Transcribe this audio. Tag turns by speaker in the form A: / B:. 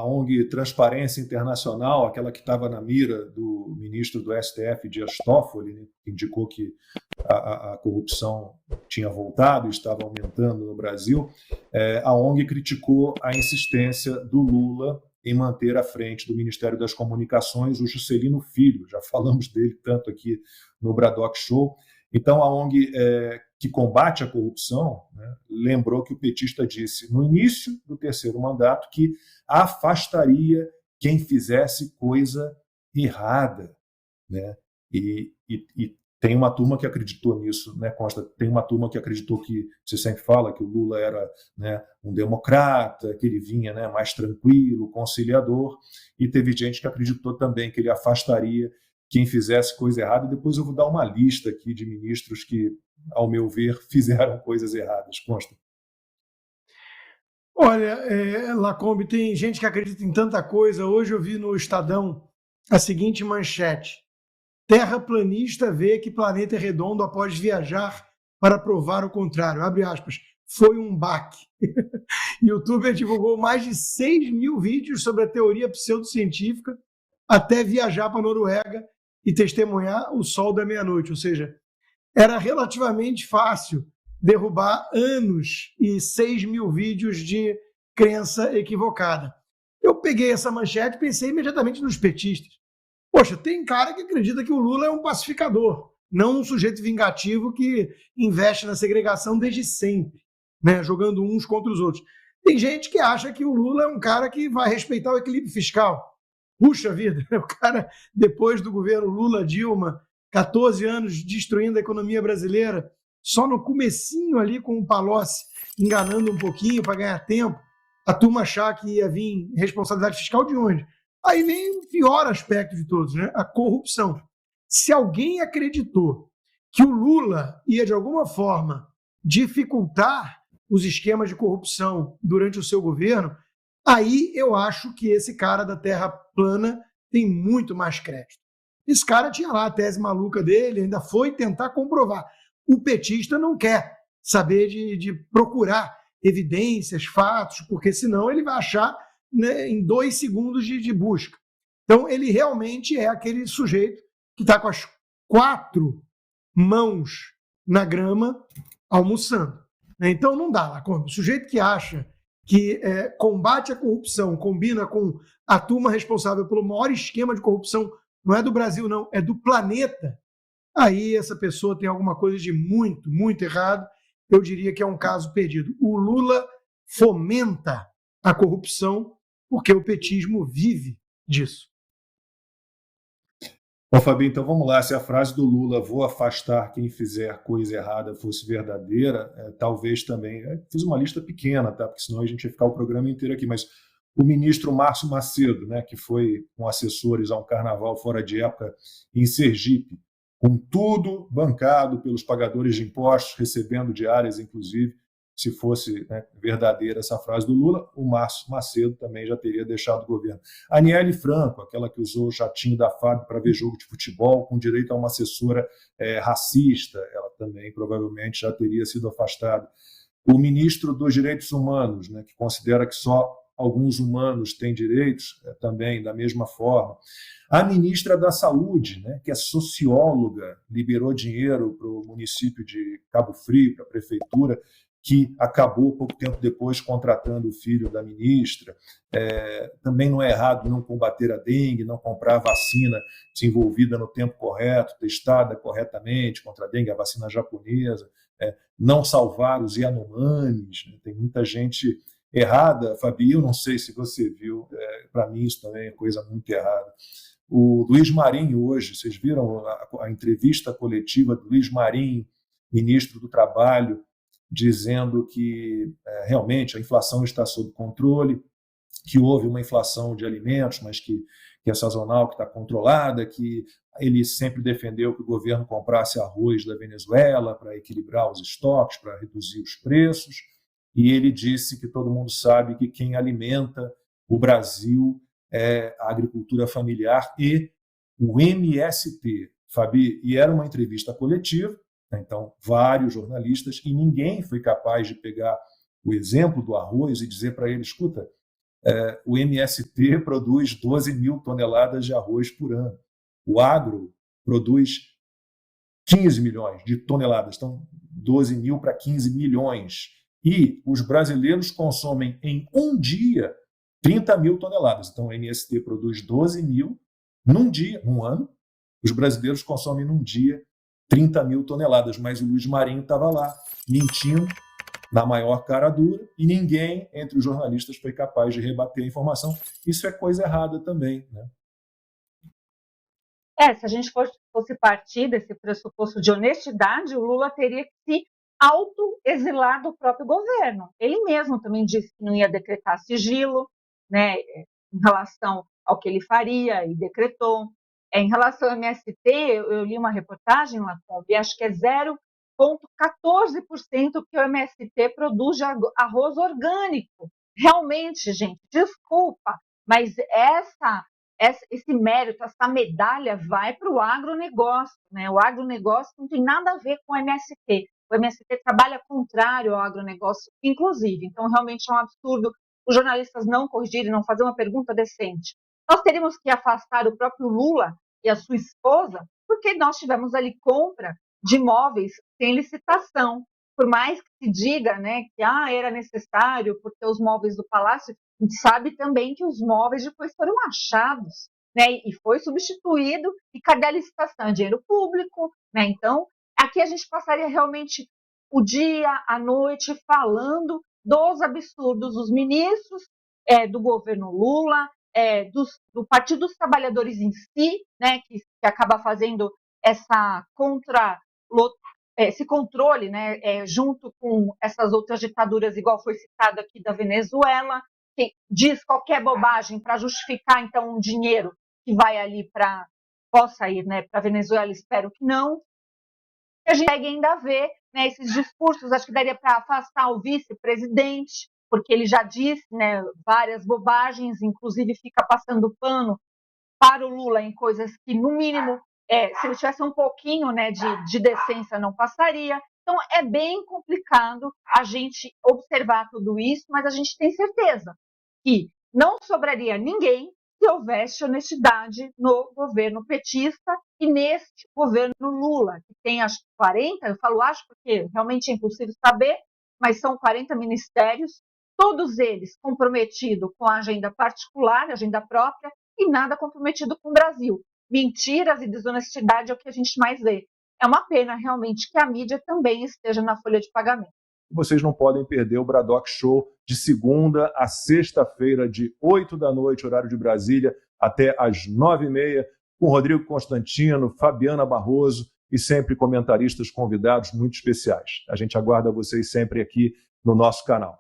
A: ONG Transparência Internacional, aquela que estava na mira do ministro do STF, Dias Toffoli, né, que indicou que a corrupção tinha voltado e estava aumentando no Brasil, a ONG criticou a insistência do Lula em manter à frente do Ministério das Comunicações o Juscelino Filho. Já falamos dele tanto aqui no Bradock Show. Então, a ONG que combate a corrupção, né, lembrou que o petista disse no início do terceiro mandato que afastaria quem fizesse coisa errada, né? E tem uma turma que acreditou nisso, né, Costa? Tem uma turma que acreditou que, você sempre fala que o Lula era, né, um democrata, que ele vinha, né, mais tranquilo, conciliador, e teve gente que acreditou também que ele afastaria quem fizesse coisa errada. E depois eu vou dar uma lista aqui de ministros que, ao meu ver, fizeram coisas erradas. Consta.
B: Olha, Lacombe, tem gente que acredita em tanta coisa. Hoje eu vi no Estadão a seguinte manchete: terraplanista vê que planeta é redondo após viajar para provar o contrário. Abre aspas. Foi um baque. YouTuber divulgou mais de 6 mil vídeos sobre a teoria pseudocientífica até viajar para a Noruega e testemunhar o sol da meia-noite. Ou seja, era relativamente fácil derrubar anos e 6 mil vídeos de crença equivocada. Eu peguei essa manchete e pensei imediatamente nos petistas. Poxa, tem cara que acredita que o Lula é um pacificador, não um sujeito vingativo que investe na segregação desde sempre, né, jogando uns contra os outros. Tem gente que acha que o Lula é um cara que vai respeitar o equilíbrio fiscal. Puxa vida, o cara, depois do governo Lula-Dilma, 14 anos destruindo a economia brasileira, só no comecinho ali com o Palocci enganando um pouquinho para ganhar tempo, a turma achar que ia vir responsabilidade fiscal de onde? Aí vem o pior aspecto de todos, né? A corrupção. Se alguém acreditou que o Lula ia, de alguma forma, dificultar os esquemas de corrupção durante o seu governo, aí eu acho que esse cara da Terra plana tem muito mais crédito. Esse cara tinha lá a tese maluca dele, ainda foi tentar comprovar. O petista não quer saber de procurar evidências, fatos, porque senão ele vai achar, né, em 2 segundos de busca. Então, ele realmente é aquele sujeito que está com as 4 mãos na grama almoçando. Então, não dá lá. O sujeito que acha que combate a corrupção combina com a turma responsável pelo maior esquema de corrupção, não é do Brasil, não, é do planeta, aí essa pessoa tem alguma coisa de muito, muito errado. Eu diria que é um caso perdido. O Lula fomenta a corrupção porque o petismo vive disso.
A: Bom, Fabinho, então vamos lá. Se a frase do Lula, vou afastar quem fizer coisa errada, fosse verdadeira, talvez também... fiz uma lista pequena, tá? Porque senão a gente ia ficar o programa inteiro aqui, mas o ministro Márcio Macedo, né, que foi com assessores a um carnaval fora de época em Sergipe, com tudo bancado pelos pagadores de impostos, recebendo diárias, inclusive. Se fosse, né, verdadeira essa frase do Lula, o Márcio Macedo também já teria deixado o governo. A Aniele Franco, aquela que usou o jatinho da FAB para ver jogo de futebol, com direito a uma assessora racista, ela também provavelmente já teria sido afastada. O ministro dos Direitos Humanos, né, que considera que só alguns humanos têm direitos, também da mesma forma. A ministra da Saúde, né, que é socióloga, liberou dinheiro para o município de Cabo Frio, para a prefeitura, que acabou pouco tempo depois contratando o filho da ministra. Também não é errado não combater a dengue, não comprar a vacina desenvolvida no tempo correto, testada corretamente contra a dengue, a vacina japonesa, não salvar os Yanomamis, né? Tem muita gente errada, Fabi, eu não sei se você viu, para mim isso também é coisa muito errada. O Luiz Marinho hoje, vocês viram a entrevista coletiva do Luiz Marinho, ministro do Trabalho, dizendo que realmente a inflação está sob controle, que houve uma inflação de alimentos, mas que é sazonal, que está controlada, que ele sempre defendeu que o governo comprasse arroz da Venezuela para equilibrar os estoques, para reduzir os preços, e ele disse que todo mundo sabe que quem alimenta o Brasil é a agricultura familiar e o MST, Fabi, e era uma entrevista coletiva, então, vários jornalistas, e ninguém foi capaz de pegar o exemplo do arroz e dizer para ele, escuta, O MST produz 12 mil toneladas de arroz por ano. O agro produz 15 milhões de toneladas, então 12 mil para 15 milhões. E os brasileiros consomem em um dia 30 mil toneladas. Então o MST produz 12 mil num dia, num ano. Os brasileiros consomem num dia 30 mil toneladas, mas o Luiz Marinho estava lá, mentindo, na maior cara dura, e ninguém entre os jornalistas foi capaz de rebater a informação. Isso é coisa errada também, né?
C: Se a gente fosse partir desse pressuposto de honestidade, o Lula teria que se autoexilar do próprio governo. Ele mesmo também disse que não ia decretar sigilo, né, em relação ao que ele faria, e decretou. Em relação ao MST, eu li uma reportagem, Lacombe, acho que é 0,14% que o MST produz de arroz orgânico. Realmente, gente, desculpa, mas esse mérito, essa medalha vai para o agronegócio, né? O agronegócio não tem nada a ver com o MST. O MST trabalha contrário ao agronegócio, inclusive. Então, realmente é um absurdo os jornalistas não corrigirem, não fazer uma pergunta decente. Nós teríamos que afastar o próprio Lula e a sua esposa, porque nós tivemos ali compra de imóveis sem licitação. Por mais que se diga, né, que era necessário, porque os móveis do Palácio, a gente sabe também que os móveis depois foram achados, né, e foi substituído, e cadê a licitação? É dinheiro público, né? Então, aqui a gente passaria realmente o dia, a noite, falando dos absurdos dos ministros, do governo Lula, do Partido dos Trabalhadores em si, né, que acaba fazendo esse controle, né, junto com essas outras ditaduras, igual foi citado aqui da Venezuela, que diz qualquer bobagem para justificar, então, um dinheiro que vai ali possa ir, né, para a Venezuela, espero que não. A gente consegue ainda ver, né, esses discursos, acho que daria para afastar o vice-presidente, porque ele já disse, né, várias bobagens, inclusive fica passando pano para o Lula em coisas que, no mínimo, se ele tivesse um pouquinho, né, de decência, não passaria. Então, é bem complicado a gente observar tudo isso, mas a gente tem certeza que não sobraria ninguém se houvesse honestidade no governo petista e neste governo Lula, que tem, acho que 40, eu falo acho porque realmente é impossível saber, mas são 40 ministérios, todos eles comprometidos com a agenda particular, a agenda própria, e nada comprometido com o Brasil. Mentiras e desonestidade é o que a gente mais vê. É uma pena, realmente, que a mídia também esteja na folha de pagamento.
A: Vocês não podem perder o Bradock Show de segunda a sexta-feira, de 8 da noite, horário de Brasília, até às 9h30, com Rodrigo Constantino, Fabiana Barroso e sempre comentaristas convidados muito especiais. A gente aguarda vocês sempre aqui no nosso canal.